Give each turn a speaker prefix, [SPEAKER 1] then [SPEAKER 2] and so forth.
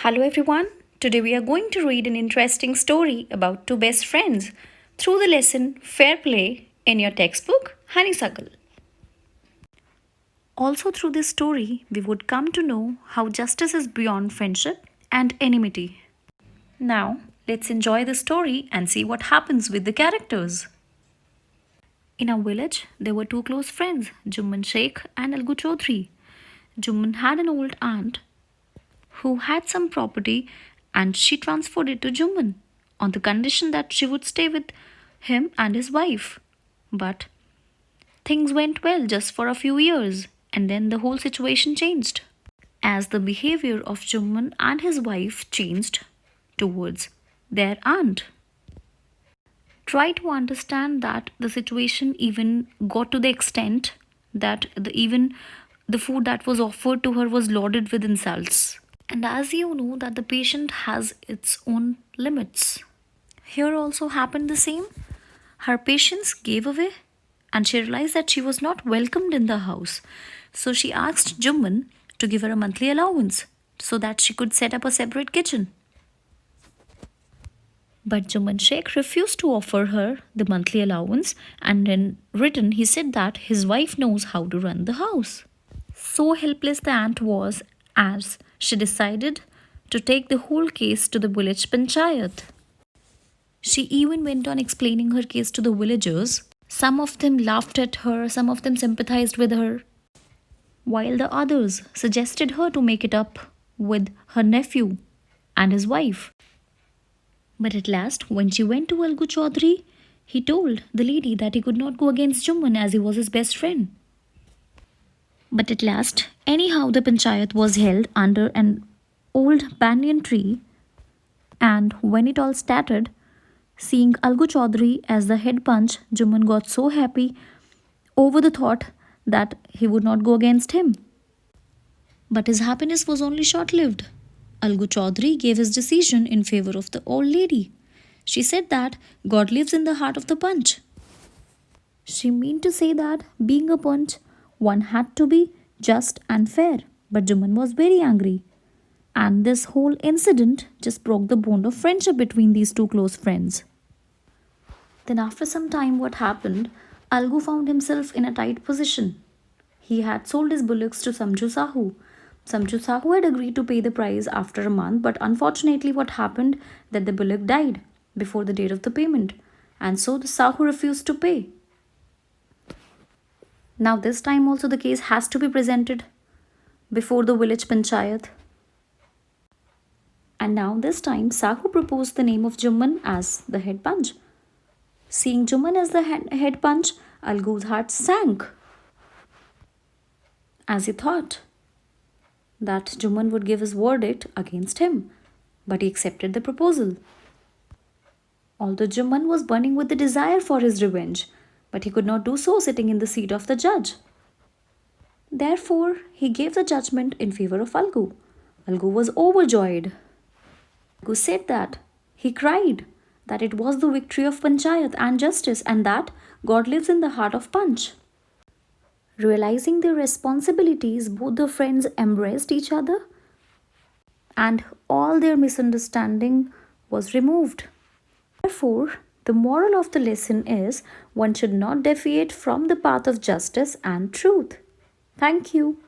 [SPEAKER 1] Hello everyone. Today we are going to read an interesting story about two best friends through the lesson Fair Play in your textbook Honeysuckle. Also through this story we would come to know how justice is beyond friendship and enmity. Now let's enjoy the story and see what happens with the characters. In our village there were two close friends, Jumman Sheikh and Algu Chaudhry. Jumman had an old aunt who had some property and she transferred it to Jumman on the condition that she would stay with him and his wife. But things went well just for a few years and then the whole situation changed. As the behavior of Jumman and his wife changed towards their aunt. Try to understand that the situation even got to the extent that even the food that was offered to her was loaded with insults. And as you know that the patient has its own limits. Here also happened the same. Her patience gave away and she realized that she was not welcomed in the house. So she asked Jumman to give her a monthly allowance so that she could set up a separate kitchen. But Jumman Sheikh refused to offer her the monthly allowance, and in return he said that his wife knows how to run the house. So helpless the aunt was as she decided to take the whole case to the village panchayat. She even went on explaining her case to the villagers. Some of them laughed at her, some of them sympathized with her, while the others suggested her to make it up with her nephew and his wife. But at last, when she went to Algu Chaudhry, he told the lady that he could not go against Jumman as he was his best friend. But at last, anyhow, the panchayat was held under an old banyan tree, and when it all started, seeing Algu Chaudhry as the head punch, Jumman got so happy over the thought that he would not go against him. But his happiness was only short lived. Algu Chaudhry gave his decision in favor of the old lady. She said that God lives in the heart of the punch. She meant to say that being a punch, one had to be just and fair. But Jumman was very angry. And this whole incident just broke the bond of friendship between these two close friends. Then after some time what happened, Algu found himself in a tight position. He had sold his bullocks to Samju Sahu. Samju Sahu had agreed to pay the price after a month, but unfortunately what happened that the bullock died before the date of the payment, and so the Sahu refused to pay. Now this time also the case has to be presented before the village panchayat. And now this time Sahu proposed the name of Jumman as the head punch. Seeing Jumman as the head punch, Algu's heart sank, as he thought that Jumman would give his verdict against him, but he accepted the proposal. Although Jumman was burning with the desire for his revenge, but he could not do so sitting in the seat of the judge. Therefore, he gave the judgment in favor of Algu. Algu was overjoyed. Algu said that he cried that it was the victory of panchayat and justice and that God lives in the heart of Panch. Realizing their responsibilities, both the friends embraced each other and all their misunderstanding was removed. Therefore, the moral of the lesson is one should not deviate from the path of justice and truth. Thank you.